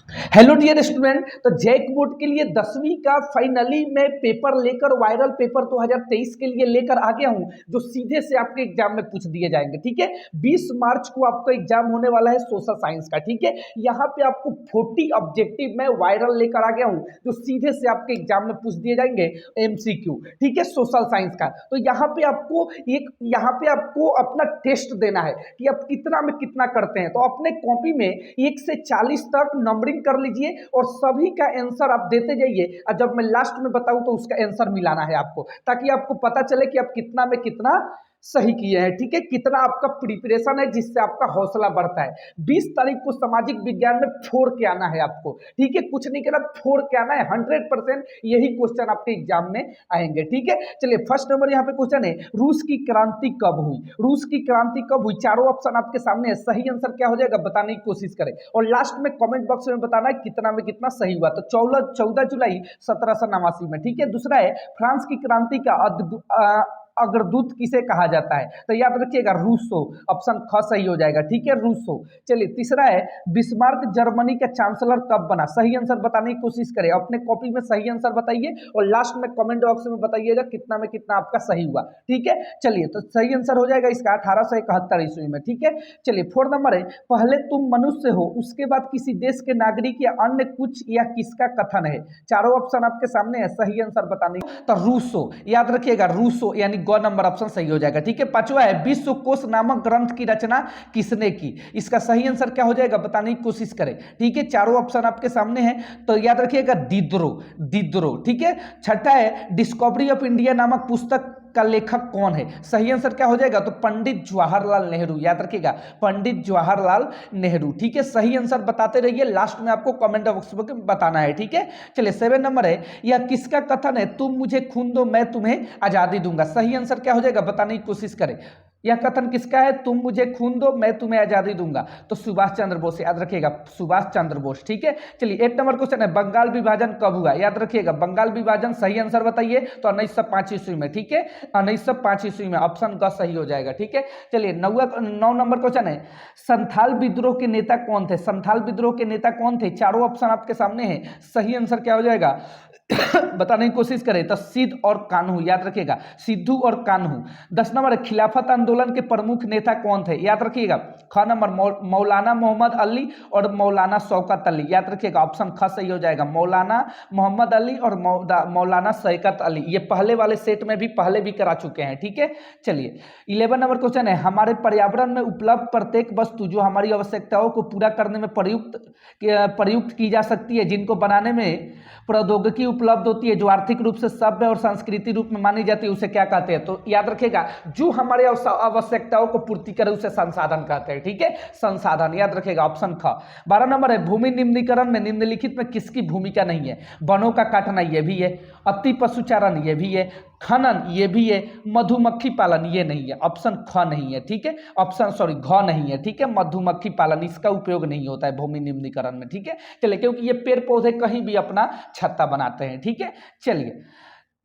Hello dear student. तो JAC board के लिए 10वीं का फाइनली मैं पेपर लेकर वायरल पेपर 2023 के लिए लेकर आ गया हूं, जो सीधे से आपके एग्जाम में पूछ दिए जाएंगे। ठीक है, 20 मार्च को आपका एग्जाम होने वाला है सोशल साइंस का। ठीक है, यहां पे आपको 40 ऑब्जेक्टिव मैं वायरल लेकर आ गया हूं, जो सीधे से आपके एग्जाम में पूछ दिए जाएंगे एमसीक्यू। ठीक है, सोशल साइंस का। तो यहाँ पे आपको अपना टेस्ट देना है कि आप कितना में कितना करते हैं। तो अपने कॉपी में 1 से 40 तक नंबरिंग कर लीजिए और सभी का आंसर आप देते जाइए, और जब मैं लास्ट में बताऊं तो उसका आंसर मिलाना है आपको, ताकि आपको पता चले कि आप कितना में कितना सही किए हैं। ठीक है, कितना आपका प्रिपरेशन है, जिससे आपका हौसला बढ़ता है। 20 तारीख को सामाजिक विज्ञान में फोड़ के आना है आपको। ठीक है, कुछ नहीं करना, फोड़ के आना है। 100% यही क्वेश्चन आपके एग्जाम में आएंगे। ठीक है, चलिए फर्स्ट नंबर यहाँ पे क्वेश्चन है, रूस की क्रांति कब हुई? रूस की क्रांति कब हुई? चारों ऑप्शन आपके सामने है। सही आंसर क्या हो जाएगा बताने की कोशिश करें, और लास्ट में कमेंट बॉक्स में बताना है कितना में कितना सही हुआ। तो 14 जुलाई 1789 में। ठीक है, दूसरा है, फ्रांस की क्रांति का अग्रदूत किसे कहा जाता है? तो याद रखिएगा रूसो, ऑप्शन ख सही हो जाएगा। ठीक है, रूसो। चलिए तीसरा है, बिस्मार्क जर्मनी का चांसलर कब बना? सही आंसर बताने की कोशिश करें, अपने कॉपी में सही आंसर बताइए और लास्ट में कमेंट बॉक्स में बताइएगा कितना में कितना आपका सही हुआ। ठीक है, चलिए तो सही आंसर हो जाएगा इसका 1871 ईस्वी में। ठीक है, चलिए 4 नंबर है, पहले तुम मनुष्य हो, उसके बाद किसी देश के नागरिक या अन्य कुछ या किसका कथन है? चारों ऑप्शन आपके सामने है, सही आंसर बताने। तो रूसो, याद रखिएगा रूसो, यानी ग नंबर ऑप्शन सही हो जाएगा। ठीक है, पांचवा है, विश्वकोश नामक ग्रंथ की रचना किसने की? इसका सही आंसर क्या हो जाएगा बताने की कोशिश करें। ठीक है, चारों ऑप्शन आपके सामने हैं, तो याद रखिएगा दिद्रो। ठीक है, छठा है, डिस्कवरी ऑफ इंडिया नामक पुस्तक का लेखक कौन है? सही आंसर क्या हो जाएगा? तो पंडित जवाहरलाल नेहरू। याद रखिएगा पंडित जवाहरलाल नेहरू। ठीक है, सही आंसर बताते रहिए, लास्ट में आपको कमेंट बॉक्स में बताना है। ठीक है, चलिए 7 नंबर है, यह किसका कथन है, तुम मुझे खून दो मैं तुम्हें आजादी दूंगा? सही आंसर क्या हो जाएगा बताने की कोशिश करें। यह कथन किसका है, तुम मुझे खून दो मैं तुम्हें आजादी दूंगा? तो सुभाष चंद्र बोस। याद रखिएगा सुभाष चंद्र बोस। ठीक है, चलिए 8 नंबर क्वेश्चन है, बंगाल विभाजन कब हुआ? याद रखिएगा बंगाल विभाजन, सही आंसर बताइए। तो 1905 ईस्वी में। ठीक है, 1905 ईस्वी में, ऑप्शन ग सही हो जाएगा। ठीक है, चलिए 9 नंबर क्वेश्चन है, संथाल विद्रोह के नेता कौन थे? संथाल विद्रोह के नेता कौन थे? चारों ऑप्शन आपके सामने है, सही आंसर क्या हो जाएगा बताने की कोशिश करें। तो सिद्ध और कान्हू। याद रखिएगा सिद्धू और कान्हू। 10 नंबर है, खिलाफत आंदोलन के प्रमुख नेता कौन थे? याद रखिएगा ख नंबर, मौलाना मोहम्मद अली और मौलाना शौकत अली। याद रखिएगा ऑप्शन ख सही हो जाएगा, मौलाना मोहम्मद अली और मौलाना शौकत अली। ये पहले वाले सेट में भी पहले भी करा चुके हैं। ठीक है, चलिए 11 नंबर क्वेश्चन है, हमारे पर्यावरण में उपलब्ध प्रत्येक वस्तु जो हमारी आवश्यकताओं को पूरा करने में प्रयुक्त की जा सकती है, जिनको बनाने में प्रौद्योगिकी उपलब्ध होती है, जो आर्थिक रूप से सभ्य और सांस्कृतिक रूप में मानी जाती है, उसे क्या कहते हैं? तो याद रखिएगा जो हमारे आवश्यकताओं को पूर्ति करे उसे संसाधन कहते हैं। ठीक है, संसाधन। याद रखिएगा ऑप्शन ख। 12 नंबर है, भूमि निम्नीकरण में निम्नलिखित में किसकी भूमिका नहीं है? वनों का काटना ये भी है, अति पशुचारण ये भी है, खनन ये भी है, मधुमक्खी पालन ये नहीं है, ऑप्शन ख नहीं है। ठीक है, घ नहीं है। ठीक है, मधुमक्खी पालन इसका उपयोग नहीं होता है भूमि निम्नीकरण में। ठीक है, चलिए क्योंकि ये पेड़ पौधे कहीं भी अपना छत्ता बनाते हैं। ठीक है, चलिए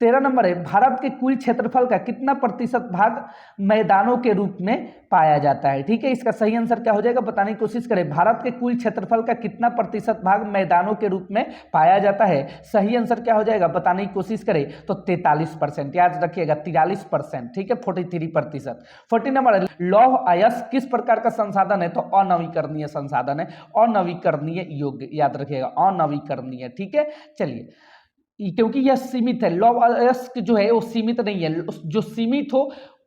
13 नंबर है, भारत के कुल क्षेत्रफल का कितना प्रतिशत भाग मैदानों के रूप में पाया जाता है? ठीक है, इसका सही आंसर क्या हो जाएगा बताने की कोशिश करें। भारत के कुल क्षेत्रफल का कितना प्रतिशत भाग मैदानों के रूप में पाया जाता है? सही आंसर क्या हो जाएगा बताने की कोशिश करें। तो 43%। याद रखिएगा 43%। ठीक है, 43%। 14 नंबर है, लौह अयस्क किस प्रकार का संसाधन है? तो अनवीकरणीय संसाधन है, अनवीकरणीय योग्य। याद रखिएगा अनवीकरणीय। ठीक है, चलिए क्योंकि यह सीमित है, लौह अयस्क जो है वो सीमित नहीं है, जो सीमित हो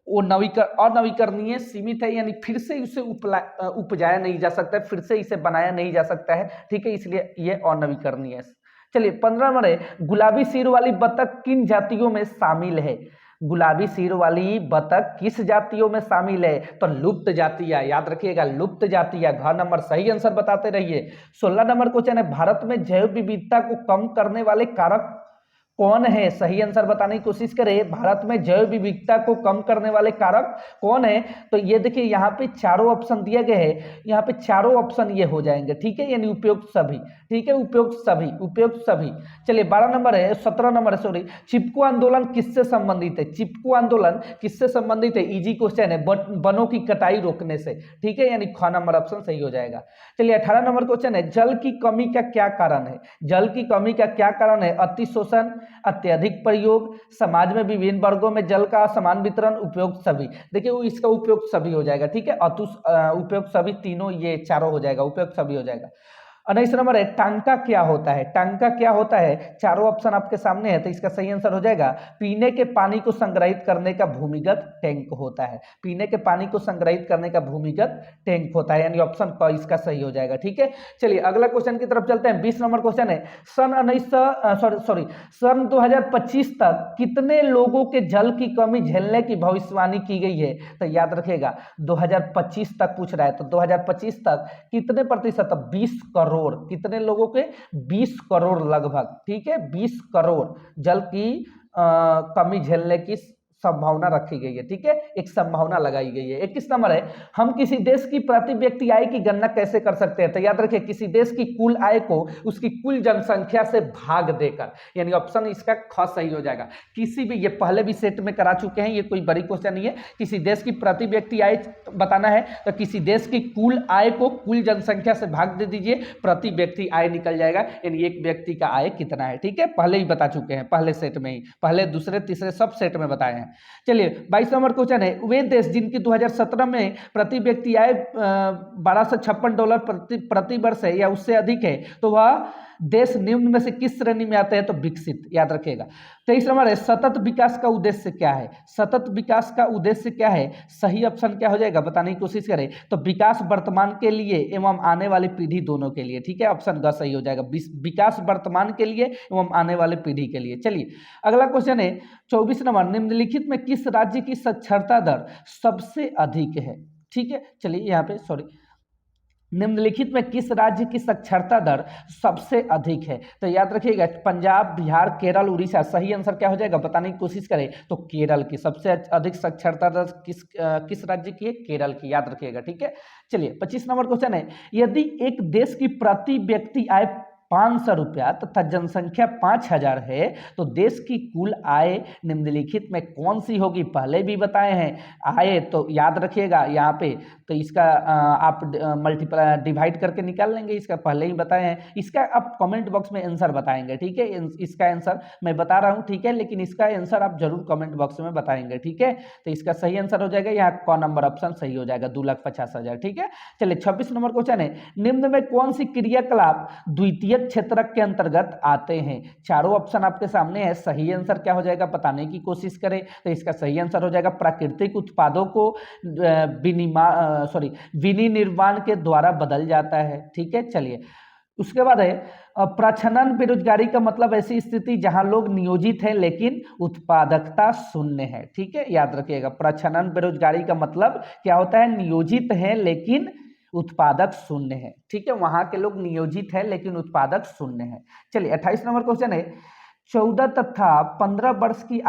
वो अनवीकरणीय सीमित है, यानी फिर से उसे उपजाया नहीं जा सकता है, फिर से इसे बनाया नहीं जा सकता है। ठीक है, इसलिए यह अनवीकरणीय है। चलिए 15 नंबर है, गुलाबी सिर वाली बतख किन जातियों में शामिल है? गुलाबी सिर वाली बतख किस जातियों में शामिल है? तो लुप्त जातियां। याद रखिएगा लुप्त जातियां, घ नंबर सही आंसर बताते रहिए। 16 नंबर क्वेश्चन है, भारत में जैव विविधता को कम करने वाले कारक कौन है, सही आंसर बताने की कोशिश करें। भारत में जैव विविधता को कम करने वाले कारक कौन है? तो ये देखिए यहाँ पे चारों ऑप्शन दिए गए हैं, यहाँ पे चारों ऑप्शन ये हो जाएंगे, ठीक है, यानी उपयुक्त सभी, ठीक है, उपयुक्त सभी, उपयुक्त सभी। चलिए 12 नंबर है, 17 नंबर है, सॉरी, चिपको आंदोलन किससे संबंधित है? चिपको आंदोलन किससे संबंधित है? इजी क्वेश्चन है, वनों की कटाई रोकने से, ठीक है, यानी ख नंबर ऑप्शन सही हो जाएगा। चलिए 18 नंबर क्वेश्चन है, जल की कमी का क्या कारण है? जल की कमी का क्या कारण है? अतिशोषण, अत्यधिक प्रयोग, समाज में विभिन्न वर्गों में जल का समान वितरण, उपयुक्त सभी। देखिए वो इसका उपयुक्त सभी हो जाएगा, ठीक है, उपयुक्त सभी, तीनों ये चारों हो जाएगा, उपयुक्त सभी हो जाएगा। 19 नंबर है, टांका क्या होता है? टांका क्या होता है? चारों ऑप्शन आपके सामने है, तो इसका सही आंसर हो जाएगा पीने के पानी को संग्रहित करने का भूमिगत टैंक होता है। पीने के पानी को संग्रहित करने का भूमिगत टैंक होता है, यानी ऑप्शन क इसका सही हो जाएगा, ठीक है। चलिए अगला क्वेश्चन की तरफ चलते हैं। 20 नंबर क्वेश्चन है, सन 2025 तक कितने लोगों के जल की कमी झेलने की भविष्यवाणी की गई है? तो याद रखिएगा 2025 तक पूछ रहा है, तो 2025 तक कितने प्रतिशत? 20 करोड़। कितने लोगों के? 20 करोड़ लगभग, ठीक है, 20 करोड़ जल की कमी झेलने की संभावना रखी गई है, ठीक है, एक संभावना लगाई गई है। 21 नंबर है, हम किसी देश की प्रति व्यक्ति आय की गणना कैसे कर सकते हैं? तो याद रखिए किसी देश की कुल आय को उसकी कुल जनसंख्या से भाग देकर, यानी ऑप्शन इसका ख सही हो जाएगा। किसी भी, ये पहले भी सेट में करा चुके हैं, ये कोई बड़ी क्वेश्चन नहीं है। किसी देश की प्रति व्यक्ति आय बताना है तो किसी देश की कुल आय को कुल जनसंख्या से भाग दे दीजिए, प्रति व्यक्ति आय निकल जाएगा, यानी एक व्यक्ति का आय कितना है, ठीक है, पहले ही बता चुके हैं, पहले सेट में ही, पहले दूसरे तीसरे सब सेट में बताए हैं। चलिए 22 नंबर क्वेश्चन है, वे देश जिनकी 2017 में प्रति व्यक्ति आय $1256 प्रति वर्ष है या उससे अधिक है, तो वह देश निम्न में से किस श्रेणी में आते हैं? तो विकसित, याद रखिएगा। 23 नंबर है, सतत विकास का उद्देश्य क्या है? सतत विकास का उद्देश्य क्या है? सही ऑप्शन क्या हो जाएगा बताने की कोशिश करें तो विकास वर्तमान के लिए एवं आने वाली पीढ़ी दोनों के लिए, ठीक है, ऑप्शन ग सही हो जाएगा, विकास वर्तमान के लिए एवं आने वाले पीढ़ी के लिए। चलिए अगला क्वेश्चन है 24 नंबर, निम्नलिखित में किस राज्य की साक्षरता दर सबसे अधिक है? ठीक है, चलिए यहाँ पे सॉरी, निम्नलिखित में किस राज्य की साक्षरता दर सबसे अधिक है? तो याद रखिएगा पंजाब, बिहार, केरल, उड़ीसा। सही आंसर क्या हो जाएगा बताने की कोशिश करें तो केरल की सबसे अधिक साक्षरता दर किस राज्य की है? केरल की, याद रखिएगा, ठीक है। चलिए 25 नंबर क्वेश्चन है, यदि एक देश की प्रति व्यक्ति आय 500 रुपया तथा जनसंख्या 5000 है तो देश की कुल आय निम्नलिखित में कौन सी होगी? पहले भी बताए हैं आय, तो याद रखिएगा यहाँ पे, तो इसका आप मल्टीप्लाई डिवाइड करके निकाल लेंगे, इसका पहले ही बताए हैं। इसका आप कमेंट बॉक्स में आंसर बताएंगे, ठीक है, इसका आंसर मैं बता रहा हूँ, ठीक है, लेकिन इसका आंसर आप जरूर कमेंट बॉक्स में बताएंगे, ठीक है। तो इसका सही आंसर हो जाएगा यहाँ क नंबर ऑप्शन सही हो जाएगा, 2,50,000, ठीक है। चलिए 26 नंबर क्वेश्चन है, निम्न में कौन सी क्रियाकलाप द्वितीय क्षेत्रक के अंतर्गत आते हैं? चारों ऑप्शन आपके सामने है, सही आंसर क्या हो जाएगा बताने की कोशिश करें तो इसका सही आंसर हो जाएगा प्राकृतिक उत्पादों को विनिर्माण के द्वारा बदल जाता है, ठीक है। चलिए उसके बाद है प्रच्छन्न बेरोजगारी का मतलब ऐसी स्थिति जहां लोग नियोजित हैं लेकिन उत्पादकता शून्य है, ठीक है, याद रखिएगा प्रच्छन्न बेरोजगारी का मतलब क्या होता है? नियोजित है लेकिन उत्पादक शून्य है, ठीक है, वहां के लोग नियोजित है लेकिन उत्पादक शून्य है। चलिए 28 नंबर क्वेश्चन है, 14 तथा 15 वर्ष की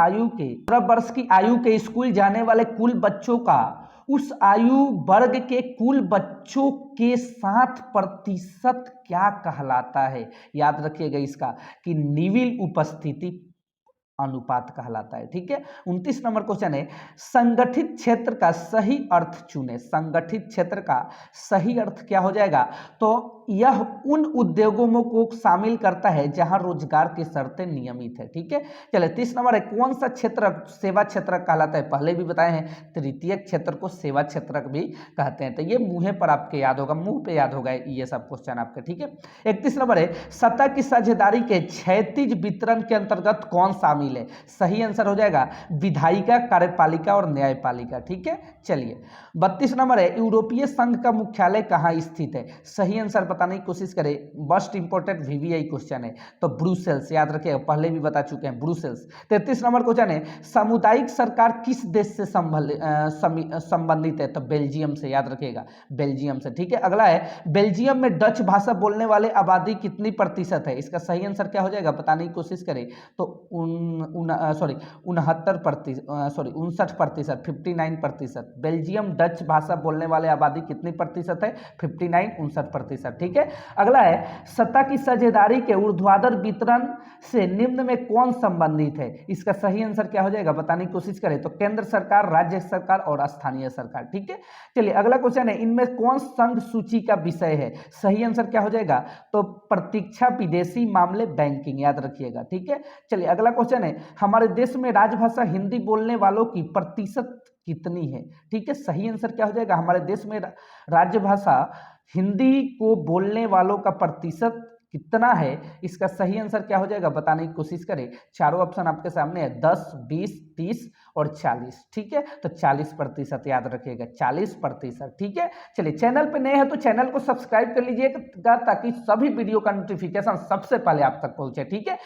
आयु के स्कूल जाने वाले कुल बच्चों का उस आयु वर्ग के कुल बच्चों के 60% क्या कहलाता है? याद रखिएगा इसका कि निविल उपस्थिति अनुपात कहलाता है, ठीक है। 29 नंबर क्वेश्चन है, संगठित क्षेत्र का सही अर्थ चुने। संगठित क्षेत्र का सही अर्थ क्या हो जाएगा? तो यह उन उद्योगों को शामिल करता है जहां रोजगार की शर्तें नियमित है, ठीक है। चलिए 30 नंबर है, कौन सा क्षेत्र सेवा क्षेत्र कहलाता है? पहले भी बताए हैं, तृतीय क्षेत्र को सेवा क्षेत्र भी कहते हैं, तो ये मुंह पर आपके याद होगा, मुंह पे याद होगा ये सब क्वेश्चन आपके, ठीक है। 31 नंबर है, सत्ता की साझेदारी के क्षैतिज वितरण के अंतर्गत कौन शामिल है? सही आंसर हो जाएगा विधायिका, कार्यपालिका और न्यायपालिका, ठीक है। चलिए 32 नंबर है, यूरोपीय संघ का मुख्यालय कहाँ स्थित है? सही आंसर बताने की कोशिश करें, मोस्ट इंपॉर्टेंट वीवीआई क्वेश्चन है, तो ब्रुसेल्स याद रखिएगा, पहले भी बता चुके हैं ब्रुसेल्स। 33 नंबर क्वेश्चन है, सामुदायिक सरकार किस देश से संबंधित है, तो बेल्जियम से, याद रखिएगा बेल्जियम से। ठीक है, अगला है, बेल्जियम में डच भाषा बोलने वाले आबादी कितनी प्रतिशत है, इसका सही आंसर क्या हो जाएगा, बताने की कोशिश करें तो 59%, 59%। बेल्जियम डच भाषा बोलने वाले आबादी कितनी प्रतिशत है, 59-59%। ठीक है, अगला है, सत्ता की साझेदारी के ऊर्ध्वाधर वितरण से निम्न में कौन संबंधित है, इसका सही आंसर क्या हो जाएगा, बताने की कोशिश करें तो केंद्र सरकार, राज्य सरकार और स्थानीय सरकार। ठीक है, चलिए अगला क्वेश्चन है, इनमें कौन संघ सूची का विषय है, सही आंसर क्या हो जाएगा, तो प्रतीक्षा, विदेशी मामले, बैंकिंग, याद रखिएगा। ठीक है, चलिए अगला क्वेश्चन है, हमारे देश में राजभाषा हिंदी बोलने वालों की प्रतिशत कितनी है। ठीक है, सही आंसर क्या हो जाएगा, हमारे देश में राजभाषा हिंदी को बोलने वालों का प्रतिशत कितना है, इसका सही आंसर क्या हो जाएगा, बताने की कोशिश करें। चारों ऑप्शन आपके सामने है, 10, 20, 30 और 40। ठीक है, तो 40% याद रखिएगा, 40%। ठीक है, चलिए चैनल पे नए हैं तो चैनल को सब्सक्राइब कर लीजिएगा ताकि सभी वीडियो का नोटिफिकेशन सबसे पहले आप तक पहुंचे। ठीक है।